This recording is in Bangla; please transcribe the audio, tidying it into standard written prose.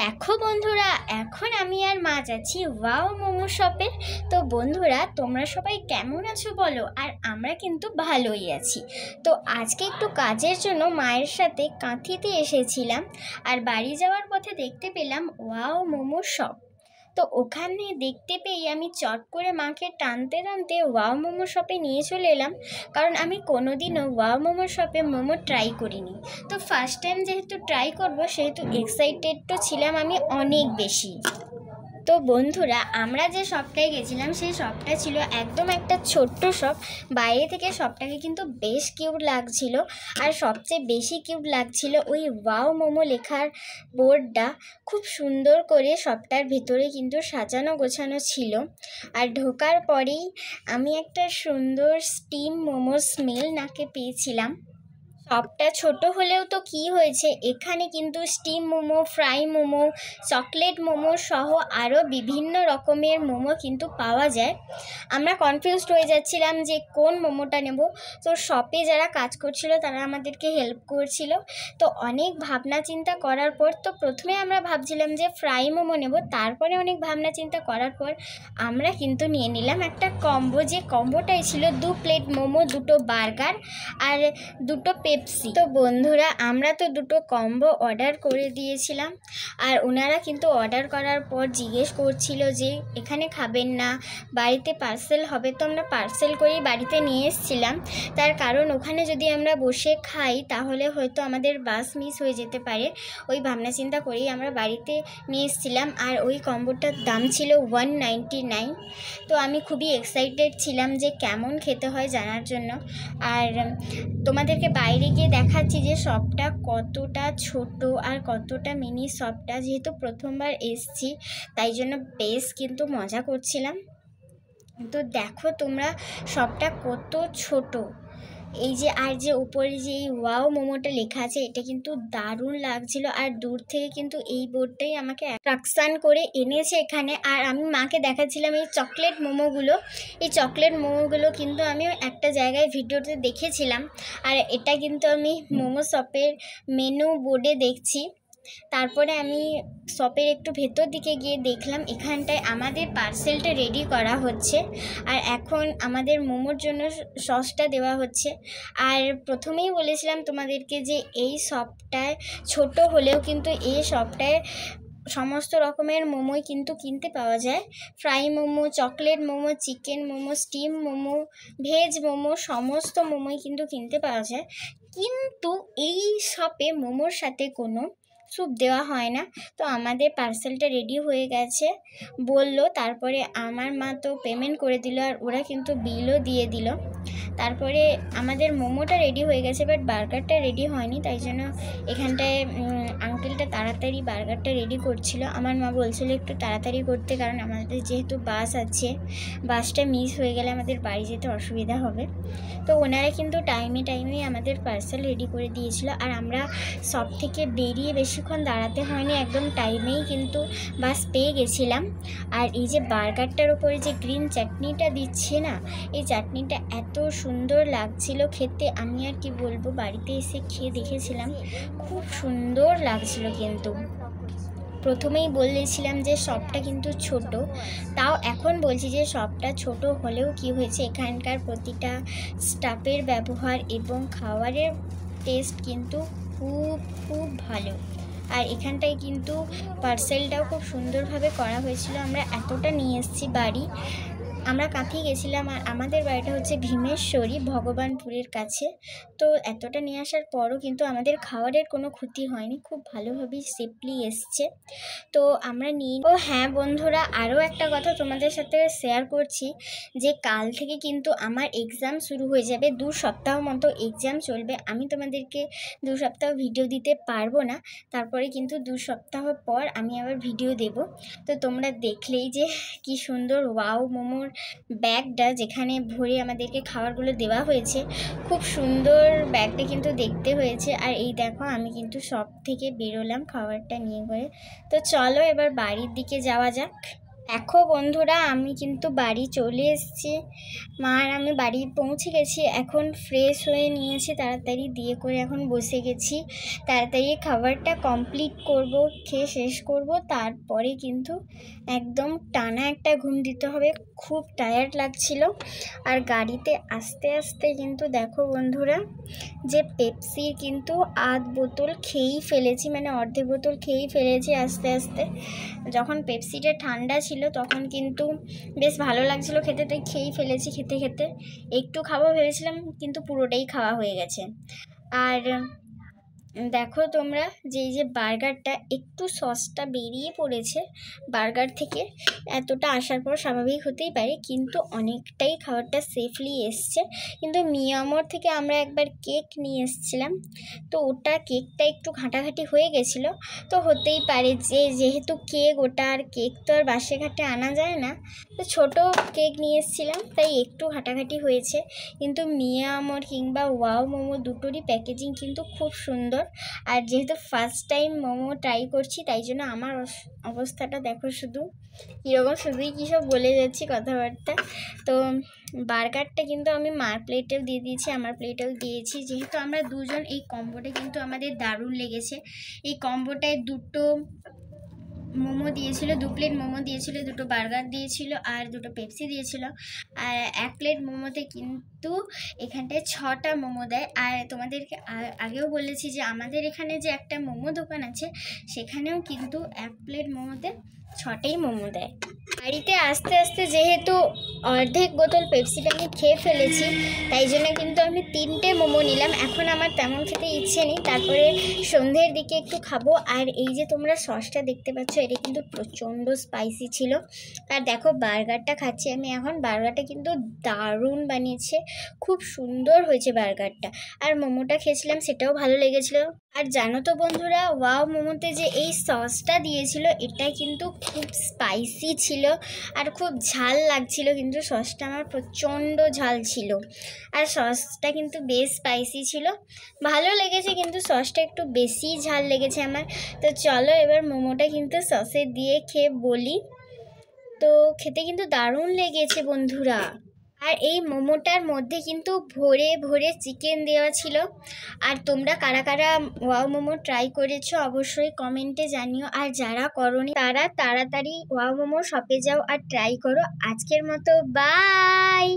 দেখো বন্ধুরা, এখন আমি আর মা যাচ্ছি ওয়াও মোমো শপে। তো বন্ধুরা, তোমরা সবাই কেমন আছো বলো? আর আমরা কিন্তু ভালোই আছি। তো আজকে একটু কাজের জন্য মায়ের সাথে কাঁথিতে এসেছিলাম, আর বাড়ি যাওয়ার পথে দেখতে পেলাম ওয়াও মোমো শপ। তো ওখানে দেখতে পেয়ে আমি চট করে মাকে টানতে টানতে ওয়াও মোমো শপে নিয়ে চলে এলাম, কারণ আমি কোনোদিনও ওয়াও মোমো শপে মোমো ট্রাই করিনি। তো ফার্স্ট টাইম যেহেতু ট্রাই করব, সেহেতু এক্সাইটেড তো ছিলাম আমি অনেক বেশি। তো বন্ধুরা, আমরা যে শপটায় গেছিলাম সেই শপটা ছিল একদম একটা ছোট্ট শপ। বাইরে থেকে শপটাকে কিন্তু বেশ কিউট লাগছিল, আর সবচেয়ে বেশি কিউট লাগছিল ওই ওয়াও মোমো লেখার বোর্ডটা। খুব সুন্দর করে শপটার ভিতরে কিন্তু সাজানো গোছানো ছিল। আর ঢোকার পরেই আমি একটা সুন্দর স্টিম মোমোর স্মেল নাকে পেয়েছিলাম। শপটা ছোট হলেও তো কি হয়েছে, এখানে কিন্তু steam momo, fry momo, chocolate momo সহ আরও বিভিন্ন রকমের মোমো কিন্তু পাওয়া যায়। আমরা কনফিউজড হয়ে যাচ্ছিলাম যে কোন মোমোটা নেব। তো শপে যারা কাজ করছিল তারা আমাদেরকে হেল্প করছিল। তো অনেক ভাবনা চিন্তা করার পর, তো প্রথমে আমরা ভাবছিলাম যে ফ্রাই মোমো নেব, তারপরে অনেক ভাবনা চিন্তা করার পর আমরা কিন্তু নিয়ে নিলাম একটা কম্বো। যে কম্বোটাই ছিল 2 প্লেট মোমো, 2টো বার্গার আর 2টো পেপসি। তো বন্ধুরা, আমরা তো 2টো কম্বো অর্ডার করে দিয়েছিলাম, আর ওনারা কিন্তু অর্ডার করার পর জিজ্ঞেস করছিল যে এখানে খাবেন না, বাড়িতে পার্সেল হবে। তো আমরা পার্সেল করেই বাড়িতে নিয়ে এসেছিলাম, তার কারণ ওখানে যদি আমরা বসে খাই তাহলে হয়তো আমাদের বাস মিস হয়ে যেতে পারে। ওই ভাবনা চিন্তা করেই আমরা বাড়িতে নিয়ে এসেছিলাম। আর ওই কম্বোটার দাম ছিল 199। তো আমি খুবই এক্সাইটেড ছিলাম যে কেমন খেতে হয় জানার জন্য। আর তোমাদেরকে বাইরে গিয়ে দেখাচ্ছি যে শপটা কতটা ছোট আর কতটা মিনি শপটা। যেহেতু প্রথমবার এসছি, তাই জন্য বেশ কিন্তু মজা করছিলাম। তো দেখো তোমরা, শপটা কত ছোট। এই যে আর যে উপরে যে এই ওয়াও মোমোটা লেখা আছে, এটা কিন্তু দারুণ লাগছিল। আর দূর থেকে কিন্তু এই বোর্ডটাই আমাকে অ্যাট্রাকশান করে এনেছে এখানে। আর আমি মাকে দেখাচ্ছিলাম এই চকলেট মোমোগুলো। এই চকলেট মোমোগুলো কিন্তু আমি একটা জায়গায় ভিডিওতে দেখেছিলাম, আর এটা কিন্তু আমি মোমো শপের মেনু বোর্ডে দেখছি। তারপরে আমি শপের একটু ভেতর দিকে গিয়ে দেখলাম এখানটায় আমাদের পার্সেলটা রেডি করা হচ্ছে, আর এখন আমাদের মোমোর জন্য সসটা দেওয়া হচ্ছে। আর প্রথমেই বলেছিলাম তোমাদেরকে যে এই শপটায় ছোট হলেও কিন্তু এই শপটায় সমস্ত রকমের মোমোই কিন্তু কিনতে পাওয়া যায়। Fry momo, chocolate momo, chicken momo, steam momo, veg momo, সমস্ত মোমোই কিন্তু কিনতে পাওয়া যায়। কিন্তু এই শপে মোমোর সাথে কোনো স্যুপ দেওয়া হয় না। তো আমাদের পার্সেলটা রেডি হয়ে গেছে বললো, তারপরে আমার মা তো পেমেন্ট করে দিল, আর ওরা কিন্তু বিলও দিয়ে দিল। তারপরে আমাদের মোমোটা রেডি হয়ে গেছে, বাট বার্গারটা রেডি হয়নি। তাই জন্য এখানটায় আঙ্কেলটা তাড়াতাড়ি বার্গারটা রেডি করছিল। আমার মা বলছিল একটু তাড়াতাড়ি করতে, কারণ আমাদের যেহেতু বাস আছে, বাসটা মিস হয়ে গেলে আমাদের বাড়ি যেতে অসুবিধা হবে। তো ওনারা কিন্তু টাইমে আমাদের পার্সেল রেডি করে দিয়েছিল। আর আমরা শপ থেকে বেরিয়ে বেশিক্ষণ দাঁড়াতে হয়নি, একদম টাইমেই কিন্তু বাস পেয়ে গেছিলাম। আর এই যে বার্গারটার উপরে যে গ্রিন চাটনিটা দিচ্ছে না, এই চাটনিটা এত সুন্দর লাগছিল খেতে, আমি আর কি বলবো। বাড়িতে এসে খেয়ে দেখেছিলাম, খুব সুন্দর লাগছিল। কিন্তু প্রথমেই বলেছিলাম যে শপটা কিন্তু ছোট, তাও এখন বলছি যে শপটা ছোট হলেও কি হয়েছে, এখানকার প্রতিটা স্টাফের ব্যবহার এবং খাবারের টেস্ট কিন্তু খুব ভালো। আর এখানটায় কিন্তু পার্সেলটাও খুব সুন্দরভাবে করা হয়েছিল। আমরা এতটা নিয়ে এসেছি বাড়ি। আমরা কাঁথি গেছিলাম, আর আমাদের বাড়িটা হচ্ছে ভীমেশ্বরী, ভগবানপুরের কাছে। তো এতটা নিয়ে আসার পরও কিন্তু আমাদের খাবারের কোনো ক্ষতি হয়নি, খুব ভালোভাবেই সেফলি এসছে। তো আমরা ও হ্যাঁ বন্ধুরা, আরও একটা কথা তোমাদের সাথে শেয়ার করছি, যে কাল থেকে কিন্তু আমার এক্সাম শুরু হয়ে যাবে। 2 সপ্তাহ মতো এক্সাম চলবে। আমি তোমাদেরকে 2 সপ্তাহ ভিডিও দিতে পারবো না, তারপরে কিন্তু 2 সপ্তাহ পর আমি আবার ভিডিও দেব। তো তোমরা দেখলেই যে কি সুন্দর ওয়াও মোমোর ব্যাগটা, যেখানে ভরে আমাদেরকে খাবারগুলো দেওয়া হয়েছে, খুব সুন্দর ব্যাগটা কিন্তু দেখতে হয়েছে। আর এই দেখো, আমি কিন্তু শপ থেকে বেরোলাম খাবারটা নিয়ে করে। তো চলো এবার বাড়ির দিকে যাওয়া যাক। দেখো বন্ধুরা, আমি কিন্তু বাড়ি চলে এসেছি। মা আর আমি বাড়ি পৌঁছে গেছি। এখন ফ্রেশ হয়ে নিয়েছি, তাড়াতাড়ি দিয়ে করে এখন বসে গেছি। তাড়াতাড়ি খাবারটা কমপ্লিট করব, খেয়ে শেষ করব, তারপরে কিন্তু একদম টানা একটা ঘুম দিতে হবে। খুব টায়ার্ড লাগছিল। আর গাড়িতে আস্তে আস্তে কিন্তু দেখো বন্ধুরা, যে পেপসির কিন্তু আধ বোতল খেয়েই ফেলেছি, মানে অর্ধেক বোতল খেয়েই ফেলেছি আস্তে আস্তে। যখন পেপসিটা ঠান্ডা ছিল তখন কিন্তু বেশ ভালো লাগছিল খেতে, তাই খেয়েই ফেলেছি। খেতে খেতে একটু খাবো ভেবেছিলাম, কিন্তু পুরোটাই খাওয়া হয়ে গেছে। আর দেখো তোমরা, যে এই যে বার্গারটা একটু সসটা বেরিয়ে পড়েছে বার্গার থেকে, এতটা আসার পর স্বাভাবিক হতেই পারে, কিন্তু অনেকটাই খাবারটা সেফলি এসছে। কিন্তু মিয়ামোর থেকে আমরা একবার কেক নিয়ে এসেছিলাম, তো ওটা কেকটা একটু ঘাঁটাঘাঁটি হয়ে গেছিলো। তো হতেই পারে, যেহেতু কেক ওটা, আর কেক তো আর বাসে ঘাটে আনা যায় না, তো ছোটো কেক নিয়ে এসেছিলাম, তাই একটু ঘাঁটাঘাঁটি হয়েছে। কিন্তু মিয়ামোর কিংবা ওয়াও মোমো দুটোরই প্যাকেজিং কিন্তু খুব সুন্দর। আর যেহেতু ফার্স্ট টাইম মোমো ট্রাই করছি, তাই জন্য আমার অবস্থাটা দেখো শুধু কীরকম, শুধুই কী সব বলে যাচ্ছি কথাবার্তা। তো বার্গারটা কিন্তু আমি মার প্লেটেও দিয়ে দিয়েছি, আমার প্লেটেও দিয়েছি। যেহেতু আমরা দুজন, এই কম্বোটা কিন্তু আমাদের দারুণ লেগেছে। এই কম্বোটায় দুটো মোমো দিয়েছিল, 2 প্লেট মোমো দিয়েছিল, 2টো বার্গার দিয়েছিল, আর 2টো পেপসি দিয়েছিল। আর 1 প্লেট মোমোতে কিন্তু এখানটায় 6টা মোমো দেয়। আর তোমাদেরকে আগেও বলেছি যে আমাদের এখানে যে একটা মোমো দোকান আছে, সেখানেও কিন্তু 1 প্লেট মোমোতে 6টাই মোমো দেয়। বাড়িতে আস্তে আস্তে যেহেতু অর্ধেক বোতল পেপসিটা আমি খেয়ে ফেলেছি, তাই জন্য কিন্তু আমি 3টে মোমো নিলাম। এখন আমার তেমন খেতে ইচ্ছে নেই, তারপরে সন্ধ্যের দিকে একটু খাবো। আর এই যে তোমরা সসটা দেখতে পাচ্ছ, এটা কিন্তু প্রচণ্ড স্পাইসি ছিল। আর দেখো বার্গারটা খাচ্ছি আমি এখন, বার্গারটা কিন্তু দারুণ বানিয়েছে, খুব সুন্দর হয়েছে বার্গারটা। আর মোমোটা খেয়েছিলাম, সেটাও ভালো লেগেছিলো। আর জানো তো বন্ধুরা, ওয়াও মোমোতে যে এই সসটা দিয়েছিল, এটা কিন্তু খুব স্পাইসি ছিল আর খুব ঝাল লাগছিল, কিন্তু সসটা আমার প্রচণ্ড ঝাল ছিল। আর সসটা কিন্তু বেশ স্পাইসি ছিল, ভালো লেগেছে, কিন্তু সসটা একটু বেশি ঝাল লেগেছে আমার। তো চলো এবার মোমোটা কিন্তু সসে দিয়ে খেয়ে বলি। তো খেতে কিন্তু দারুণ লেগেছে বন্ধুরা। আর এই মোমোটার মধ্যে কিন্তু ভরে ভরে চিকেন দেওয়া ছিল। আর তোমরা কারা কারা ওয়াও মোমো ট্রাই করেছো অবশ্যই কমেন্টে জানিও। আর যারা করোনি তারা তাড়াতাড়ি ওয়াও মোমো শপে যাও আর ট্রাই করো। আজকের মতো বাই।